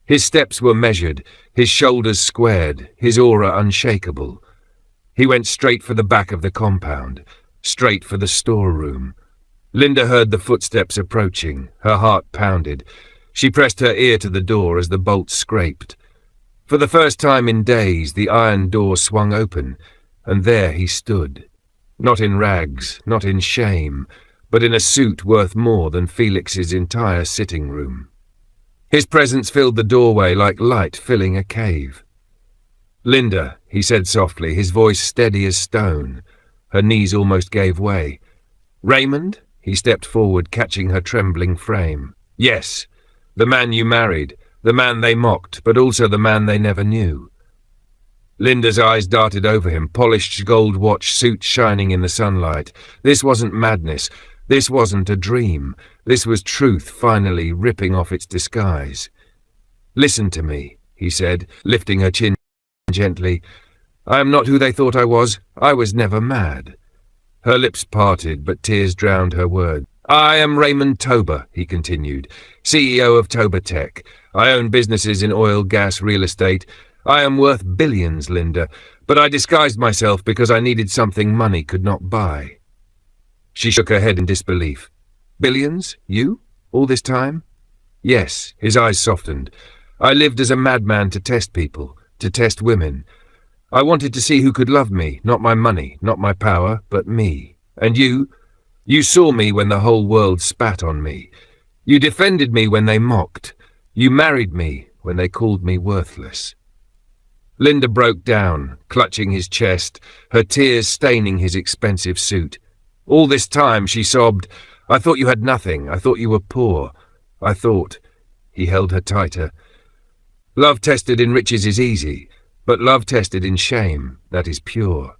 His steps were measured, his shoulders squared, his aura unshakable. He went straight for the back of the compound, straight for the storeroom. Linda heard the footsteps approaching, her heart pounded. She pressed her ear to the door as the bolt scraped. For the first time in days, the iron door swung open, and there he stood. Not in rags, not in shame, but in a suit worth more than Felix's entire sitting room. His presence filled the doorway like light filling a cave. "Linda," he said softly, his voice steady as stone. Her knees almost gave way. "Raymond?" He stepped forward, catching her trembling frame. "Yes, the man you married, the man they mocked, but also the man they never knew." Linda's eyes darted over him, polished gold watch suit shining in the sunlight. This wasn't madness. This wasn't a dream. This was truth finally ripping off its disguise. "Listen to me," he said, lifting her chin gently. "I am not who they thought I was. I was never mad." Her lips parted, but tears drowned her words. "I am Raymond Tober," he continued, "CEO of Tober Tech. I own businesses in oil, gas, real estate. I am worth billions, Linda, but I disguised myself because I needed something money could not buy." She shook her head in disbelief. "Billions? You? All this time?" "Yes," his eyes softened. "I lived as a madman to test people, to test women. I wanted to see who could love me, not my money, not my power, but me. And you saw me when the whole world spat on me. You defended me when they mocked. You married me when they called me worthless." Linda broke down, clutching his chest, her tears staining his expensive suit. "All this time," she sobbed, "I thought you had nothing. I thought you were poor. I thought—" He held her tighter. "Love tested in riches is easy, but love tested in shame, that is pure.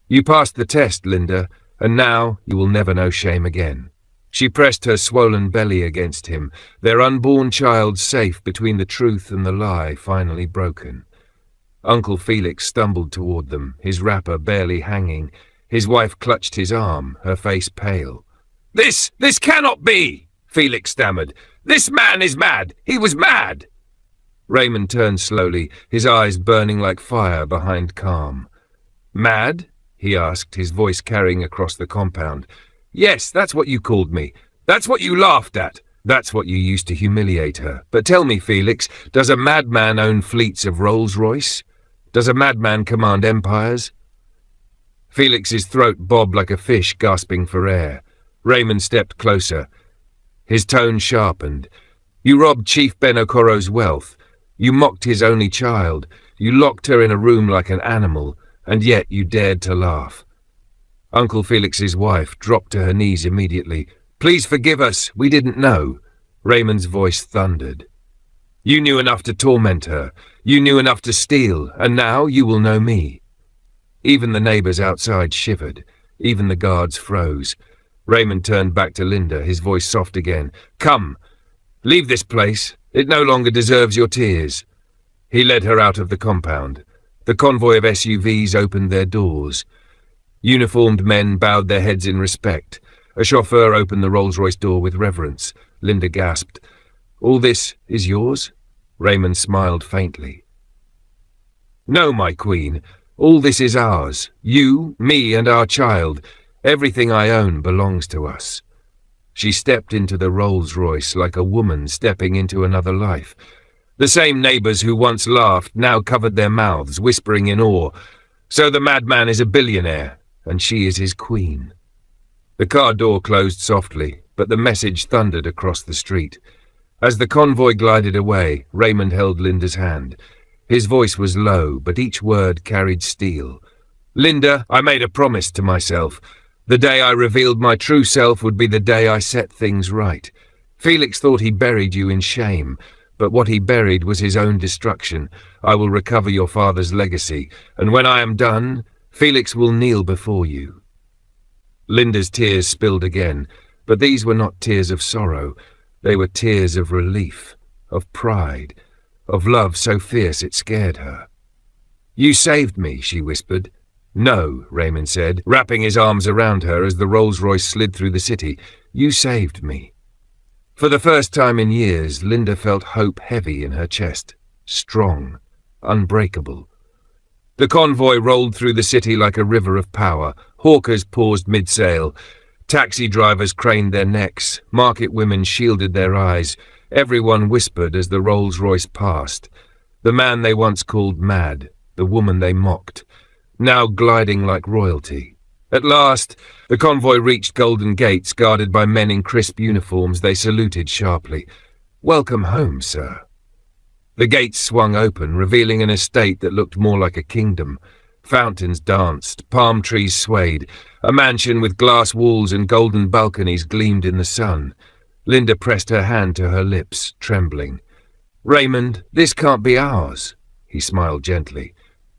You passed the test, Linda, and now you will never know shame again." She pressed her swollen belly against him, their unborn child safe between the truth and the lie finally broken. Uncle Felix stumbled toward them, his wrapper barely hanging. His wife clutched his arm, her face pale. This cannot be!" Felix stammered. "This man is mad! He was mad!" Raymond turned slowly, his eyes burning like fire behind calm. "Mad?" he asked, his voice carrying across the compound. "Yes, that's what you called me. That's what you laughed at. That's what you used to humiliate her. But tell me, Felix, does a madman own fleets of Rolls-Royce? Does a madman command empires?" Felix's throat bobbed like a fish gasping for air. Raymond stepped closer. His tone sharpened. "You robbed Chief Ben Okoro's wealth. You mocked his only child. You locked her in a room like an animal, and yet you dared to laugh. Uncle Felix's wife dropped to her knees immediately. "Please forgive us, we didn't know." Raymond's voice thundered. "You knew enough to torment her. You knew enough to steal, and now you will know me." Even the neighbours outside shivered. Even the guards froze. Raymond turned back to Linda, his voice soft again. "Come, leave this place. It no longer deserves your tears." He led her out of the compound. The convoy of SUVs opened their doors. Uniformed men bowed their heads in respect. A chauffeur opened the Rolls-Royce door with reverence. Linda gasped. "All this is yours?" Raymond smiled faintly. "No, my queen. All this is ours. You, me, and our child. Everything I own belongs to us." She stepped into the Rolls-Royce like a woman stepping into another life. The same neighbours who once laughed now covered their mouths, whispering in awe. So the madman is a billionaire, and she is his queen. The car door closed softly, but the message thundered across the street. As the convoy glided away, Raymond held Linda's hand. His voice was low, but each word carried steel. "Linda, I made a promise to myself. The day I revealed my true self would be the day I set things right. Felix thought he buried you in shame, but what he buried was his own destruction. I will recover your father's legacy, and when I am done, Felix will kneel before you." Linda's tears spilled again, but these were not tears of sorrow. They were tears of relief, of pride, of love so fierce it scared her. "You saved me," she whispered. "No," Raymond said, wrapping his arms around her as the Rolls-Royce slid through the city. "You saved me." For the first time in years, Linda felt hope heavy in her chest, strong, unbreakable. The convoy rolled through the city like a river of power. Hawkers paused mid-sail. Taxi drivers craned their necks. Market women shielded their eyes. Everyone whispered as the Rolls-Royce passed. The man they once called mad, the woman they mocked, now gliding like royalty. At last, the convoy reached Golden Gates, guarded by men in crisp uniforms. They saluted sharply. "Welcome home, sir." The gates swung open, revealing an estate that looked more like a kingdom. Fountains danced, palm trees swayed. A mansion with glass walls and golden balconies gleamed in the sun. Linda pressed her hand to her lips, trembling. "Raymond, this can't be ours." He smiled gently.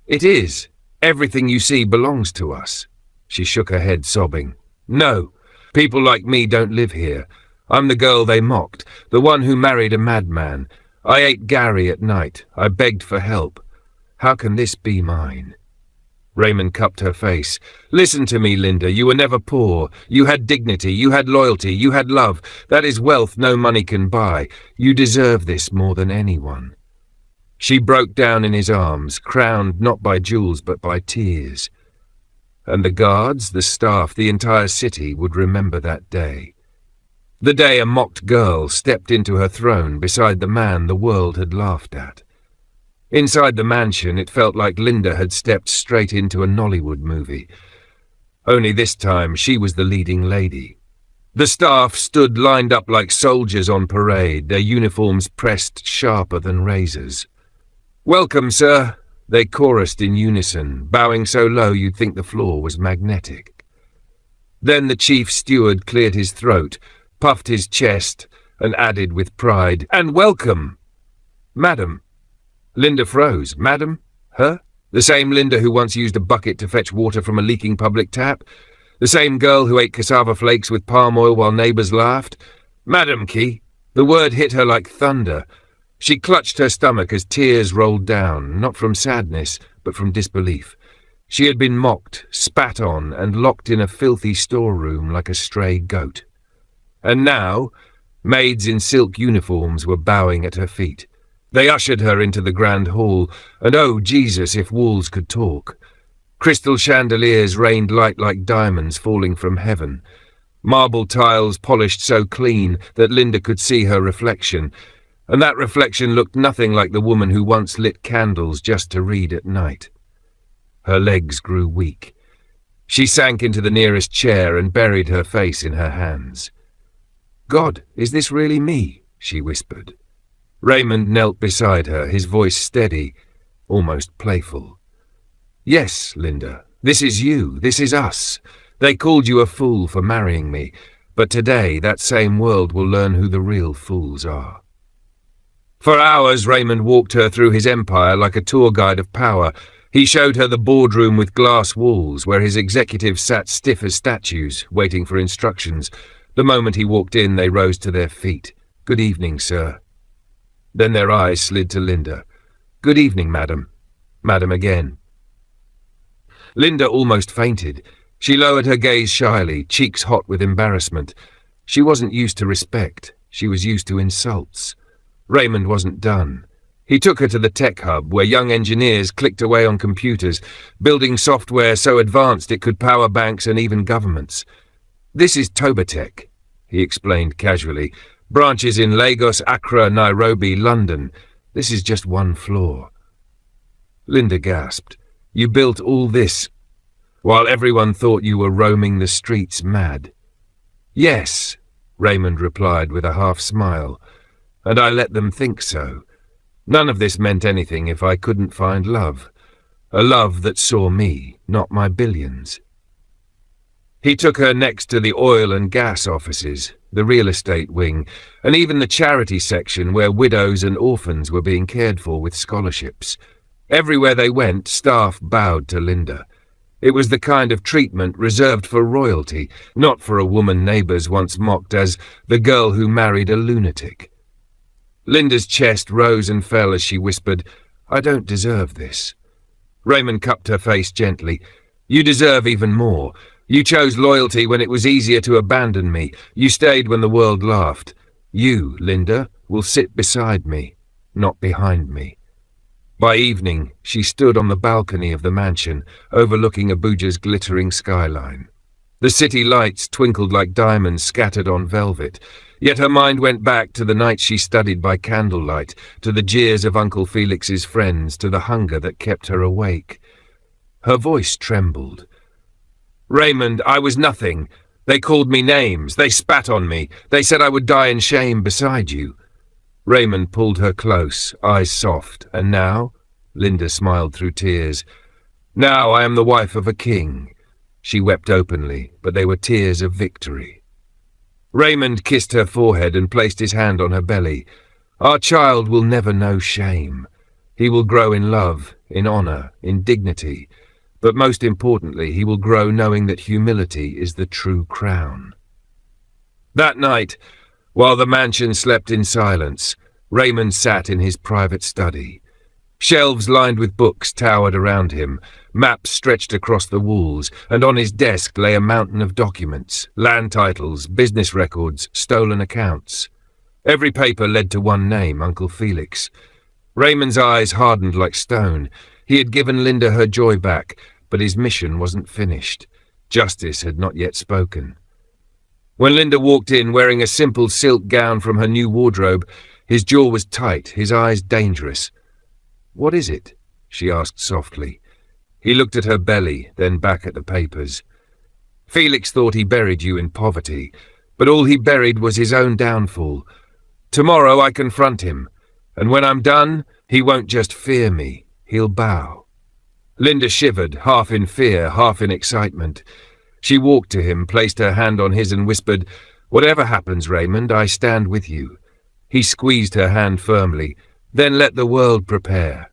"It is. Everything you see belongs to us." She shook her head, sobbing. "No, people like me don't live here. I'm the girl they mocked, the one who married a madman. I ate Gary at night. I begged for help. How can this be mine?" Raymond cupped her face. "Listen to me, Linda. You were never poor. You had dignity. You had loyalty. You had love. That is wealth no money can buy. You deserve this more than anyone." She broke down in his arms, crowned not by jewels but by tears. And the guards, the staff, the entire city would remember that day. The day a mocked girl stepped into her throne beside the man the world had laughed at. Inside the mansion, it felt like Linda had stepped straight into a Nollywood movie. Only this time, she was the leading lady. The staff stood lined up like soldiers on parade, their uniforms pressed sharper than razors. "Welcome, sir," they chorused in unison, bowing so low you'd think the floor was magnetic. Then the chief steward cleared his throat, puffed his chest, and added with pride, "And welcome, madam." Linda froze. Madam? Her? The same Linda who once used a bucket to fetch water from a leaking public tap? The same girl who ate cassava flakes with palm oil while neighbours laughed? "Madam Key." The word hit her like thunder. She clutched her stomach as tears rolled down, not from sadness, but from disbelief. She had been mocked, spat on, and locked in a filthy storeroom like a stray goat. And now, maids in silk uniforms were bowing at her feet. They ushered her into the grand hall, and oh, Jesus, if walls could talk. Crystal chandeliers rained light like diamonds falling from heaven. Marble tiles polished so clean that Linda could see her reflection, and that reflection looked nothing like the woman who once lit candles just to read at night. Her legs grew weak. She sank into the nearest chair and buried her face in her hands. "God, is this really me?" she whispered. Raymond knelt beside her, his voice steady, almost playful. "Yes, Linda, this is you, this is us. They called you a fool for marrying me, but today that same world will learn who the real fools are." For hours, Raymond walked her through his empire like a tour guide of power. He showed her the boardroom with glass walls, where his executives sat stiff as statues, waiting for instructions. The moment he walked in, they rose to their feet. "Good evening, sir." Then their eyes slid to Linda. "Good evening, madam." Madam again. Linda almost fainted. She lowered her gaze shyly, cheeks hot with embarrassment. She wasn't used to respect. She was used to insults. Raymond wasn't done. He took her to the tech hub, where young engineers clicked away on computers, building software so advanced it could power banks and even governments. "This is Payback," he explained casually. "Branches in Lagos, Accra, Nairobi, London. This is just one floor." Linda gasped. "You built all this while everyone thought you were roaming the streets mad?" "Yes," Raymond replied with a half-smile, "and I let them think so. None of this meant anything if I couldn't find love. A love that saw me, not my billions." He took her next to the oil and gas offices, the real estate wing, and even the charity section where widows and orphans were being cared for with scholarships. Everywhere they went, staff bowed to Linda. It was the kind of treatment reserved for royalty, not for a woman neighbours once mocked as the girl who married a lunatic. Linda's chest rose and fell as she whispered, "I don't deserve this." Raymond cupped her face gently. "You deserve even more. You chose loyalty when it was easier to abandon me. You stayed when the world laughed. You, Linda, will sit beside me, not behind me." By evening, she stood on the balcony of the mansion, overlooking Abuja's glittering skyline. The city lights twinkled like diamonds scattered on velvet, yet her mind went back to the nights she studied by candlelight, to the jeers of Uncle Felix's friends, to the hunger that kept her awake. Her voice trembled. "Raymond, I was nothing. They called me names. They spat on me. They said I would die in shame beside you." Raymond pulled her close, eyes soft. "And now?" Linda smiled through tears. "Now I am the wife of a king." She wept openly, but they were tears of victory. Raymond kissed her forehead and placed his hand on her belly. "Our child will never know shame. He will grow in love, in honor, in dignity. But most importantly, he will grow knowing that humility is the true crown." That night, while the mansion slept in silence, Raymond sat in his private study. Shelves lined with books towered around him, maps stretched across the walls, and on his desk lay a mountain of documents, land titles, business records, stolen accounts. Every paper led to one name, Uncle Felix. Raymond's eyes hardened like stone. He had given Linda her joy back, but his mission wasn't finished. Justice had not yet spoken. When Linda walked in wearing a simple silk gown from her new wardrobe, his jaw was tight, his eyes dangerous. "What is it?" she asked softly. He looked at her belly, then back at the papers. "Felix thought he buried you in poverty, but all he buried was his own downfall. Tomorrow I confront him, and when I'm done, he won't just fear me, he'll bow." Linda shivered, half in fear, half in excitement. She walked to him, placed her hand on his and whispered, "Whatever happens, Raymond, I stand with you." He squeezed her hand firmly. "Then let the world prepare."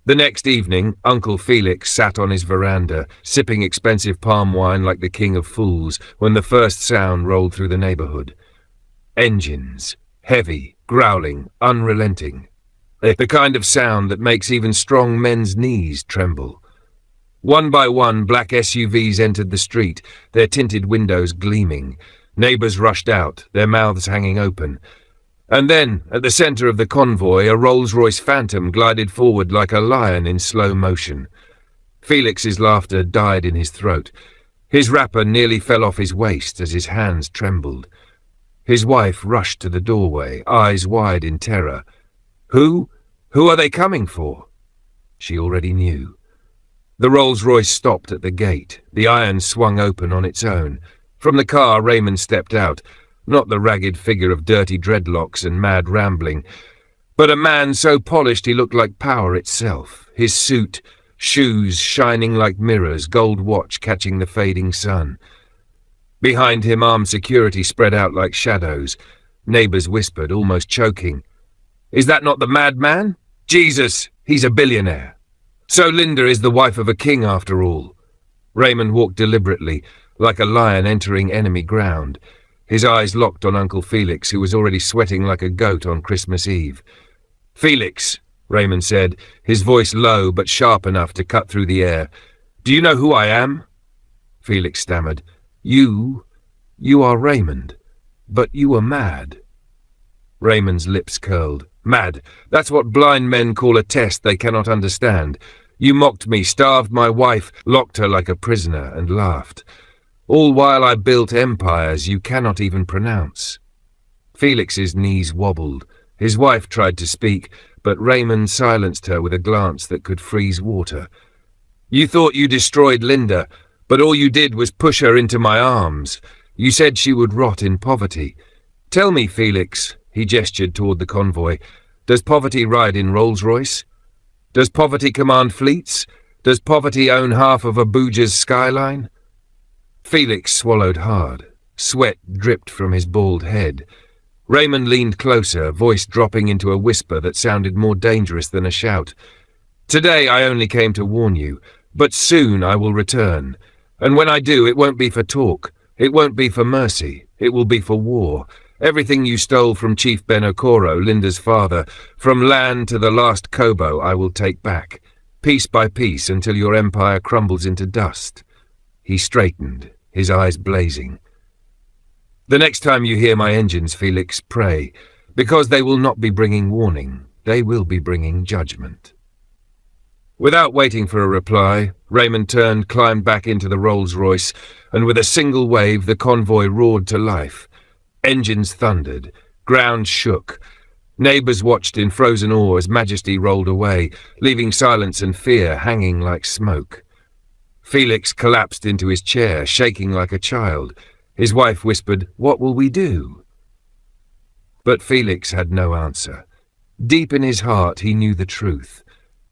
The next evening, Uncle Felix sat on his veranda, sipping expensive palm wine like the king of fools, when the first sound rolled through the neighborhood. Engines. Heavy, growling, unrelenting. The kind of sound that makes even strong men's knees tremble. One by one, black SUVs entered the street, their tinted windows gleaming. Neighbors rushed out, their mouths hanging open. And then, at the center of the convoy, a Rolls-Royce Phantom glided forward like a lion in slow motion. Felix's laughter died in his throat. His wrapper nearly fell off his waist as his hands trembled. His wife rushed to the doorway, eyes wide in terror. Who are they coming for? She already knew. The Rolls-Royce stopped at the gate. The iron swung open on its own. From the car, Raymond stepped out. Not the ragged figure of dirty dreadlocks and mad rambling, but a man so polished he looked like power itself. His suit, shoes shining like mirrors, gold watch catching the fading sun. Behind him, armed security spread out like shadows. Neighbours whispered, almost choking. "Is that not the madman? Jesus, he's a billionaire. So Linda is the wife of a king after all." Raymond walked deliberately, like a lion entering enemy ground. His eyes locked on Uncle Felix, who was already sweating like a goat on Christmas Eve. "Felix," Raymond said, his voice low but sharp enough to cut through the air. "Do you know who I am?" Felix stammered. You are Raymond, but you are mad." Raymond's lips curled. "Mad, that's what blind men call a test they cannot understand. You mocked me, starved my wife, locked her like a prisoner, and laughed. All while I built empires you cannot even pronounce." Felix's knees wobbled. His wife tried to speak, but Raymond silenced her with a glance that could freeze water. "You thought you destroyed Linda, but all you did was push her into my arms. You said she would rot in poverty. Tell me, Felix," he gestured toward the convoy, "does poverty ride in Rolls-Royce? Does poverty command fleets? Does poverty own half of Abuja's skyline?" Felix swallowed hard. Sweat dripped from his bald head. Raymond leaned closer, voice dropping into a whisper that sounded more dangerous than a shout. "Today I only came to warn you, but soon I will return. And when I do, it won't be for talk. It won't be for mercy. It will be for war. Everything you stole from Chief Benokoro, Linda's father, from land to the last kobo, I will take back, piece by piece, until your empire crumbles into dust." He straightened, his eyes blazing. "The next time you hear my engines, Felix, pray, because they will not be bringing warning. They will be bringing judgment." Without waiting for a reply, Raymond turned, climbed back into the Rolls-Royce, and with a single wave the convoy roared to life. Engines thundered, ground shook. Neighbours watched in frozen awe as Majesty rolled away, leaving silence and fear hanging like smoke. Felix collapsed into his chair, shaking like a child. His wife whispered, "What will we do?" But Felix had no answer. Deep in his heart he knew the truth.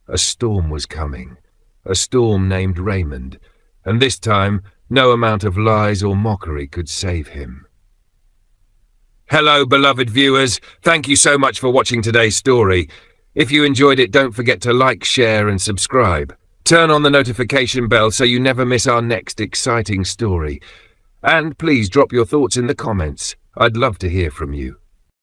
A storm was coming, a storm named Raymond, and this time no amount of lies or mockery could save him. Hello, beloved viewers. Thank you so much for watching today's story. If you enjoyed it, don't forget to like, share and subscribe. Turn on the notification bell so you never miss our next exciting story. And please drop your thoughts in the comments. I'd love to hear from you.